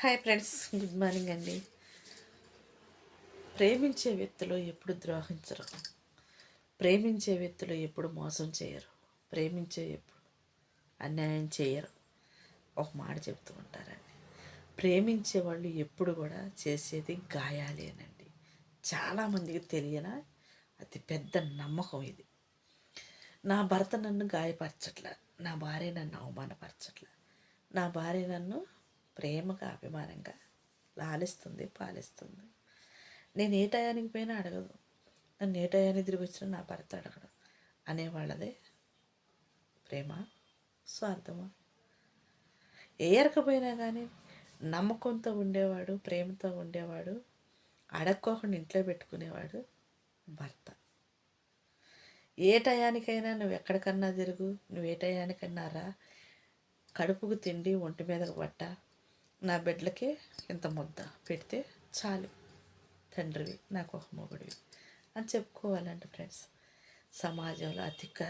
Hi friends, good morning అండి. ప్రేమించే వ్యక్తులు ఎప్పుడు ద్రోహించరు. ప్రేమించే వ్యక్తులు ఎప్పుడు మోసం చేయరు. ప్రేమించే ఎప్పుడు అన్యాయం చేయరు. ఒక మాట చెప్తూ ఉంటారండి. ప్రేమించే వాళ్ళు ఎప్పుడు కూడా చేసేది గాయాలేనండి. చాలామందికి తెలియన అతి పెద్ద నమ్మకం ఇది. నా భర్త నన్ను గాయపరచట్ల, నా భార్య నన్ను అవమానపరచట్ల, నా భార్య నన్ను ప్రేమగా అభిమానంగా లాలిస్తుంది, పాలిస్తుంది. నేను ఏ టయానికి పోయినా అడగదు, నన్ను ఏ టయానికి తిరిగి వచ్చినా నా భర్త అడగడు అనేవాళ్ళదే ప్రేమ, స్వార్థమా? ఏరకపోయినా కానీ నమ్మకంతో ఉండేవాడు, ప్రేమతో ఉండేవాడు, అడక్కోకుండా ఇంట్లో పెట్టుకునేవాడు భర్త. ఏ టయానికైనా నువ్వు ఎక్కడికన్నా తిరుగు, నువ్వు ఏ టయానికన్నా రా, కడుపుకు తిండి, ఒంటి మీదకు పట్ట, నా బిడ్డలకి ఇంత ముద్ద పెడితే చాలు, తండ్రివి నాకు ఒక మొగుడివి అని చెప్పుకోవాలంటే ఫ్రెండ్స్, సమాజంలో అధిక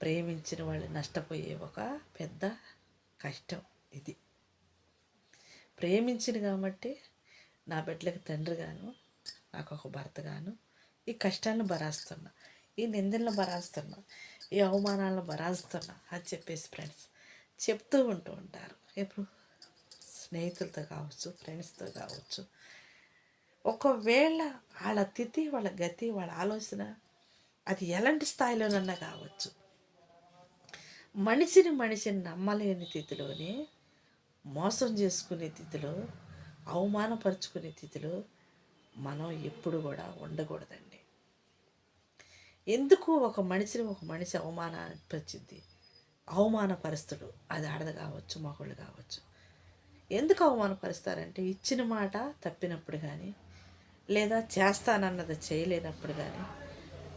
ప్రేమించిన వాళ్ళు నష్టపోయే ఒక పెద్ద కష్టం ఇది. ప్రేమించిన కాబట్టి నా బిడ్డలకి తండ్రిగాను, నాకు ఒక భర్తగాను ఈ కష్టాలను భరాస్తున్నా, ఈ నిందలను భరాస్తున్నా, ఈ అవమానాలను భరాస్తున్నా అని చెప్పేసి ఫ్రెండ్స్ చెప్తూ ఉంటూ ఉంటారు. ఎప్పుడు స్నేహితులతో కావచ్చు, ఫ్రెండ్స్తో కావచ్చు. ఒకవేళ వాళ్ళ తిథి, వాళ్ళ గతి, వాళ్ళ ఆలోచన అది ఎలాంటి స్థాయిలోనన్నా కావచ్చు, మనిషిని నమ్మలేని తిథిలోనే, మోసం చేసుకునే తిథిలో, అవమానపరుచుకునే తిథిలో మనం ఎప్పుడు కూడా ఉండకూడదండి. ఎందుకు ఒక మనిషి అవమానపరిచింది, అవమానపరుస్తుడు, అది ఆడది కావచ్చు, మగవాళ్ళు కావచ్చు. ఎందుకు అవమానపరుస్తారంటే ఇచ్చిన మాట తప్పినప్పుడు కానీ, లేదా చేస్తానన్నది చేయలేనప్పుడు కానీ,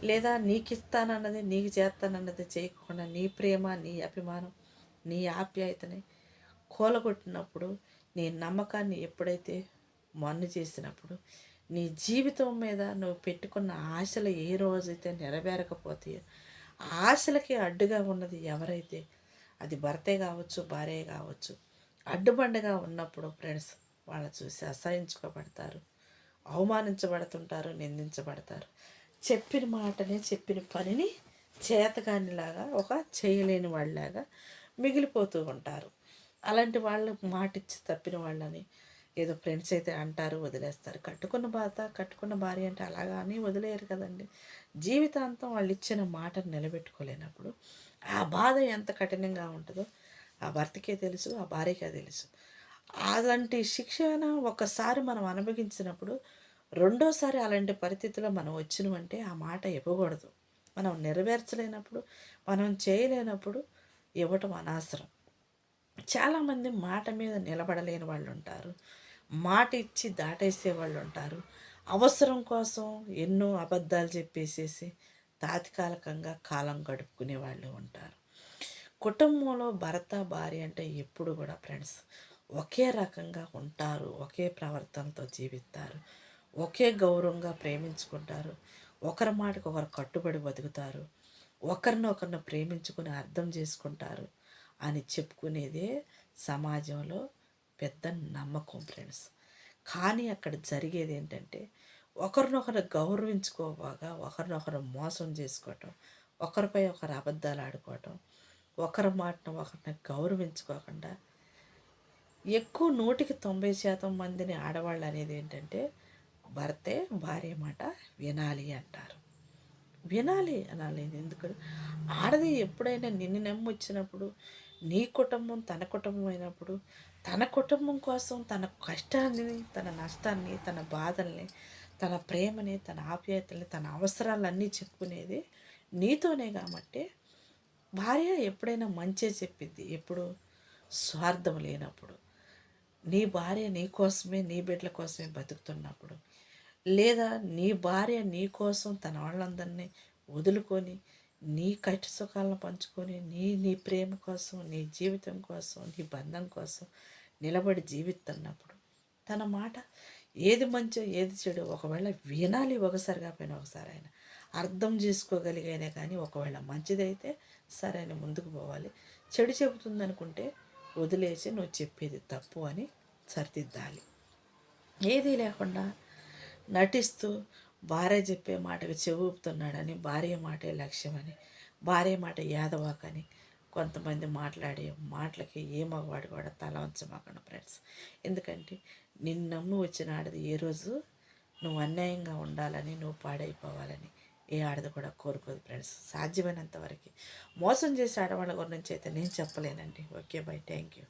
లేదా నీకు ఇస్తానన్నది నీకు చేస్తానన్నది చేయకుండా నీ ప్రేమ, నీ అభిమానం, నీ ఆప్యాయతని కూలగొట్టినప్పుడు, నీ నమ్మకాన్ని ఎప్పుడైతే మన్ను చేసినప్పుడు, నీ జీవితం మీద నువ్వు పెట్టుకున్న ఆశలు ఏ రోజైతే నెరవేరకపోతాయో, ఆశలకి అడ్డుగా ఉన్నది ఎవరైతే, అది భర్తే కావచ్చు, భార్య కావచ్చు, అడ్డుబండగా ఉన్నప్పుడు ఫ్రెండ్స్ వాళ్ళ చూసి అసహించుకోబడతారు, అవమానించబడుతుంటారు, నిందించబడతారు. చెప్పిన మాటని, చెప్పిన పనిని చేతకానిలాగా, ఒక చేయలేని వాళ్ళలాగా మిగిలిపోతూ ఉంటారు. అలాంటి వాళ్ళు మాట ఇచ్చి తప్పిన వాళ్ళని ఏదో ఫ్రెండ్స్ అయితే అంటారు, వదిలేస్తారు. కట్టుకున్న భార్య అంటే అలాగా అని వదిలేయరు కదండి. జీవితాంతం వాళ్ళు ఇచ్చిన మాటను నిలబెట్టుకోలేనప్పుడు ఆ బాధ ఎంత కఠినంగా ఉంటుందో ఆ భర్తకే తెలుసు, ఆ భార్యకే తెలుసు. అలాంటి శిక్షణ ఒకసారి మనం అనుభవించినప్పుడు రెండోసారి అలాంటి పరిస్థితిలో మనం వచ్చినమంటే ఆ మాట ఇవ్వకూడదు. మనం నెరవేర్చలేనప్పుడు, మనం చేయలేనప్పుడు ఇవ్వటం అనవసరం. చాలామంది మాట మీద నిలబడలేని వాళ్ళు ఉంటారు, మాట ఇచ్చి దాటేసే వాళ్ళు ఉంటారు. అవసరం కోసం ఎన్నో అబద్ధాలు చెప్పేసేసి తాత్కాలికంగా కాలం గడుపుకునే వాళ్ళు ఉంటారు. కుటుంబంలో భర్త, భార్య అంటే ఎప్పుడు కూడా ఫ్రెండ్స్ ఒకే రకంగా ఉంటారు, ఒకే ప్రవర్తనతో జీవిస్తారు, ఒకే గౌరవంగా ప్రేమించుకుంటారు, ఒకరి మాటకు ఒకరు కట్టుబడి బతుకుతారు, ఒకరిని ప్రేమించుకుని అర్థం చేసుకుంటారు అని చెప్పుకునేదే సమాజంలో పెద్ద నమ్మకం ఫ్రెండ్స్. కానీ అక్కడ జరిగేది ఏంటంటే ఒకరినొకరు గౌరవించుకోగా ఒకరినొకరు మోసం చేసుకోవటం, ఒకరిపై ఒకరు అబద్ధాలు ఆడుకోవటం, ఒకరి మాటను ఒకరిని గౌరవించుకోకుండా ఎక్కువ 100% మందిని ఆడవాళ్ళు అనేది ఏంటంటే భర్తే భార్య మాట వినాలి అంటారు. వినాలి అనాలి ఎందుకు? ఆడది ఎప్పుడైనా నిన్ను నమ్మి వచ్చినప్పుడు, నీ కుటుంబం తన కుటుంబం అయినప్పుడు, తన కుటుంబం కోసం తన కష్టాన్ని, తన నష్టాన్ని, తన బాధల్ని, తన ప్రేమని, తన ఆప్యాయతల్ని, తన అవసరాలన్నీ చెప్పుకునేది నీతోనే. కాబట్టి భార్య ఎప్పుడైనా మంచే చెప్పిద్ది, ఎప్పుడు స్వార్థం లేనప్పుడు. నీ భార్య నీ కోసమే, నీ బిడ్డల కోసమే బతుకుతున్నప్పుడు, లేదా నీ భార్య నీ కోసం తన వాళ్ళందరినీ వదులుకొని నీ కష్ట సుఖాలను పంచుకొని నీ నీ ప్రేమ కోసం, నీ జీవితం కోసం, నీ బంధం కోసం నిలబడి జీవిస్తున్నప్పుడు తన మాట ఏది మంచో ఏది చెడు ఒకవేళ వినాలి, ఒకసారి కాకపోయినా ఒకసారి అయినా అర్థం చేసుకోగలిగైనా కానీ ఒకవేళ మంచిదైతే సరే అని ముందుకు పోవాలి, చెడు చెబుతుందనుకుంటే వదిలేసి నువ్వు చెప్పేది తప్పు అని సరిదిద్దాలి. ఏదీ లేకుండా నటిస్తూ భార్య చెప్పే మాటకు చెవుపుతున్నాడని, భార్య మాటే లక్ష్యమని, భార్య మాట యాదవాకని కొంతమంది మాట్లాడే మాటలకి ఏ మగవాడు కూడా తల వంచమాకండి ఫ్రెండ్స్. ఎందుకంటే నిన్ను నమ్మి వచ్చిన ఆడది ఏ రోజు నువ్వు అన్యాయంగా ఉండాలని, నువ్వు పాడైపోవాలని ఏ ఆడది కూడా కోరుకోదు ఫ్రెండ్స్. సాధ్యమైనంత వరకు మోసం చేసే ఆడవాళ్ళ గురించి అయితే నేను చెప్పలేనండి. Okay bye, thank you.